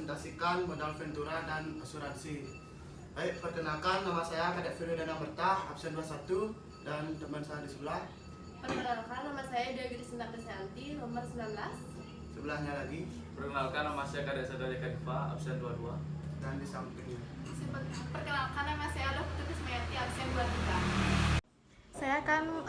mempresentasikan modal ventura dan asuransi. Baik, perkenalkan, nama saya Kadek Firly Dana Bertah, absen 21, dan teman saya di sebelah. Perkenalkan, nama saya Dewi Sinta Krisyanti, nomor 19. Sebelahnya lagi. Perkenalkan, nama saya Kadek Sadari Kadifa, absen 22. Dan di sampingnya. Perkenalkan, nama saya Putri Krismayati, absen 23. Saya akan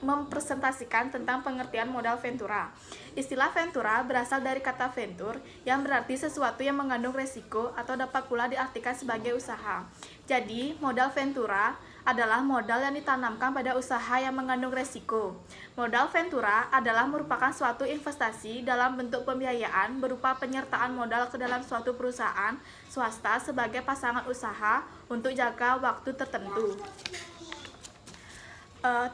mempresentasikan tentang pengertian modal ventura. Istilah ventura berasal dari kata venture yang berarti sesuatu yang mengandung resiko atau dapat pula diartikan sebagai usaha. Jadi, modal ventura adalah modal yang ditanamkan pada usaha yang mengandung resiko. Modal ventura adalah merupakan suatu investasi dalam bentuk pembiayaan berupa penyertaan modal ke dalam suatu perusahaan swasta sebagai pasangan usaha untuk jangka waktu tertentu.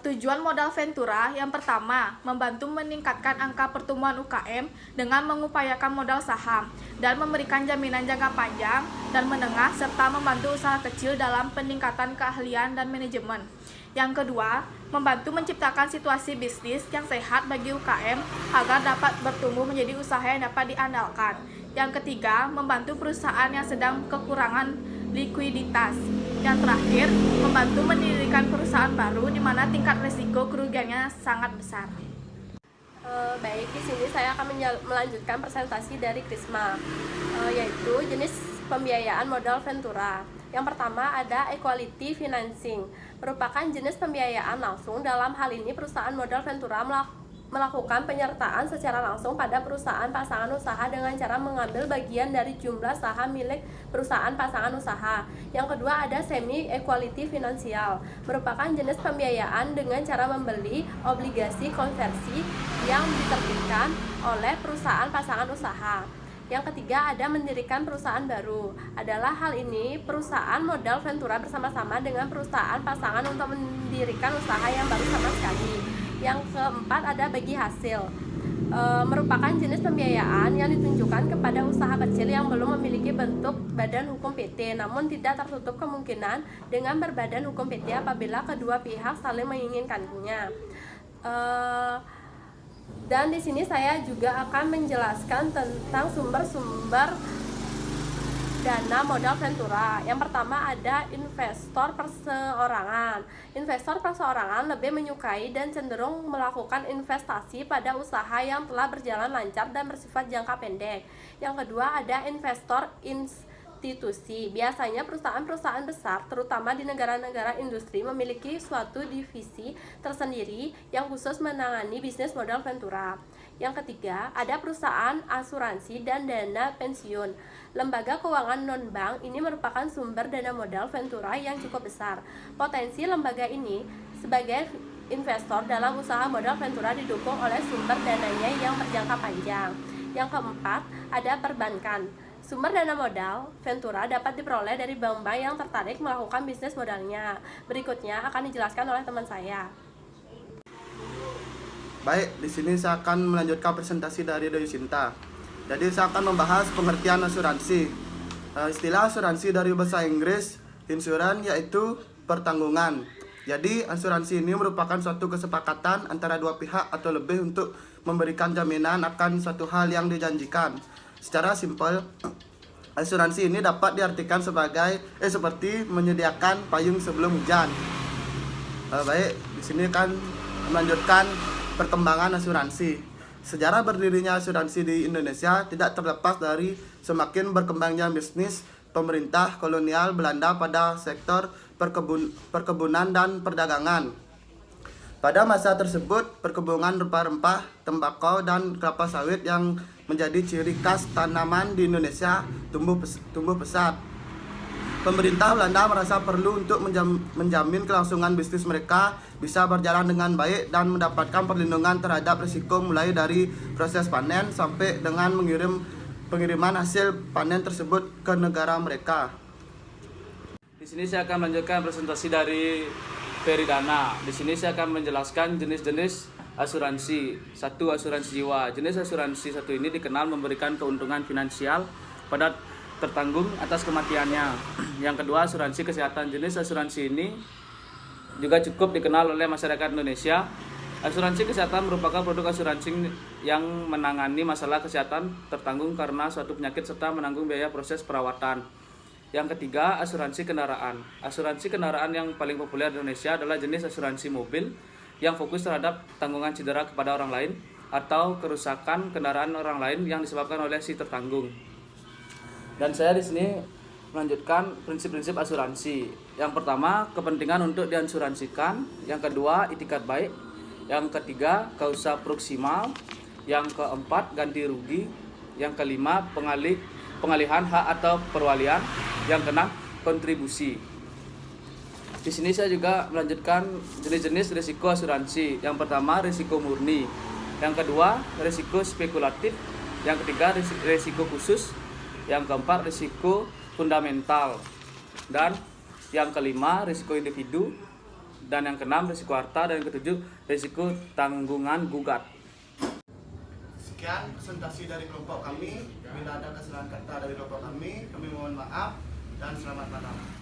Tujuan modal ventura yang pertama, membantu meningkatkan angka pertumbuhan UKM dengan mengupayakan modal saham dan memberikan jaminan jangka panjang dan menengah serta membantu usaha kecil dalam peningkatan keahlian dan manajemen. Yang kedua, membantu menciptakan situasi bisnis yang sehat bagi UKM agar dapat bertumbuh menjadi usaha yang dapat diandalkan. Yang ketiga, membantu perusahaan yang sedang kekurangan likuiditas. Yang terakhir, membantu mendirikan perusahaan baru di mana tingkat risiko kerugiannya sangat besar. Baik, di sini saya akan melanjutkan presentasi dari Krisma, yaitu jenis pembiayaan modal ventura. Yang pertama ada equity financing, merupakan jenis pembiayaan langsung. Dalam hal ini perusahaan modal ventura melakukan penyertaan secara langsung pada perusahaan pasangan usaha dengan cara mengambil bagian dari jumlah saham milik perusahaan pasangan usaha. Yang kedua ada semi equity finansial, merupakan jenis pembiayaan dengan cara membeli obligasi konversi yang diterbitkan oleh perusahaan pasangan usaha. Yang ketiga ada mendirikan perusahaan baru. Adalah hal ini perusahaan modal ventura bersama-sama dengan perusahaan pasangan untuk mendirikan usaha yang baru sama sekali. Yang keempat ada bagi hasil, merupakan jenis pembiayaan yang ditunjukkan kepada usaha kecil yang belum memiliki bentuk badan hukum PT, namun tidak tertutup kemungkinan dengan berbadan hukum PT apabila kedua pihak saling menginginkannya. Dan di sini saya juga akan menjelaskan tentang sumber-sumber dana modal ventura. Yang pertama ada investor perseorangan. Investor perseorangan lebih menyukai dan cenderung melakukan investasi pada usaha yang telah berjalan lancar dan bersifat jangka pendek. Yang kedua ada investor institusi. Biasanya perusahaan-perusahaan besar, terutama di negara-negara industri, memiliki suatu divisi tersendiri yang khusus menangani bisnis modal ventura. Yang ketiga, ada perusahaan asuransi dan dana pensiun. Lembaga keuangan non-bank ini merupakan sumber dana modal ventura yang cukup besar. Potensi lembaga ini sebagai investor dalam usaha modal ventura didukung oleh sumber dananya yang berjangka panjang. Yang keempat, ada perbankan. Sumber dana modal ventura dapat diperoleh dari bank-bank yang tertarik melakukan bisnis modalnya. Berikutnya akan dijelaskan oleh teman saya. Baik, di sini saya akan melanjutkan presentasi dari Dewi Sinta. Jadi saya akan membahas pengertian asuransi. Istilah asuransi dari bahasa Inggris insurance, yaitu pertanggungan. Jadi asuransi ini merupakan suatu kesepakatan antara dua pihak atau lebih untuk memberikan jaminan akan suatu hal yang dijanjikan. Secara simpel, asuransi ini dapat diartikan sebagai seperti menyediakan payung sebelum hujan. Baik, di sini kan melanjutkan perkembangan asuransi. Sejarah berdirinya asuransi di Indonesia tidak terlepas dari semakin berkembangnya bisnis pemerintah kolonial Belanda pada sektor perkebunan dan perdagangan. Pada masa tersebut, perkebunan rempah-rempah, tembakau, dan kelapa sawit yang menjadi ciri khas tanaman di Indonesia tumbuh pesat. Pemerintah Belanda merasa perlu untuk menjamin kelangsungan bisnis mereka bisa berjalan dengan baik dan mendapatkan perlindungan terhadap risiko mulai dari proses panen sampai dengan pengiriman hasil panen tersebut ke negara mereka. Di sini saya akan melanjutkan presentasi dari Ferry Dana. Di sini saya akan menjelaskan jenis-jenis asuransi. Satu, asuransi jiwa. Jenis asuransi satu ini dikenal memberikan keuntungan finansial pada tertanggung atas kematiannya. Yang kedua, asuransi kesehatan. Jenis asuransi ini juga cukup dikenal oleh masyarakat Indonesia Asuransi kesehatan merupakan produk asuransi yang menangani masalah kesehatan tertanggung karena suatu penyakit serta menanggung biaya proses perawatan. Yang ketiga, asuransi kendaraan. Asuransi kendaraan yang paling populer di Indonesia adalah jenis asuransi mobil yang fokus terhadap tanggungan cedera kepada orang lain atau kerusakan kendaraan orang lain yang disebabkan oleh si tertanggung. Dan saya di sini melanjutkan prinsip-prinsip asuransi. Yang pertama, kepentingan untuk diasuransikan. Yang kedua, itikat baik. Yang ketiga, kausa proksimal. Yang keempat, ganti rugi. Yang kelima, pengalihan hak atau perwalian. Yang keenam, kontribusi. Di sini saya juga melanjutkan jenis-jenis risiko asuransi. Yang pertama, risiko murni. Yang kedua, risiko spekulatif. Yang ketiga, risiko khusus. Yang keempat, risiko fundamental. Dan yang kelima, risiko individu. Dan yang keenam, risiko harta. Dan yang ketujuh, risiko tanggungan gugat. Sekian presentasi dari kelompok kami. Bila ada kesalahan kata dari kelompok kami mohon maaf dan selamat malam.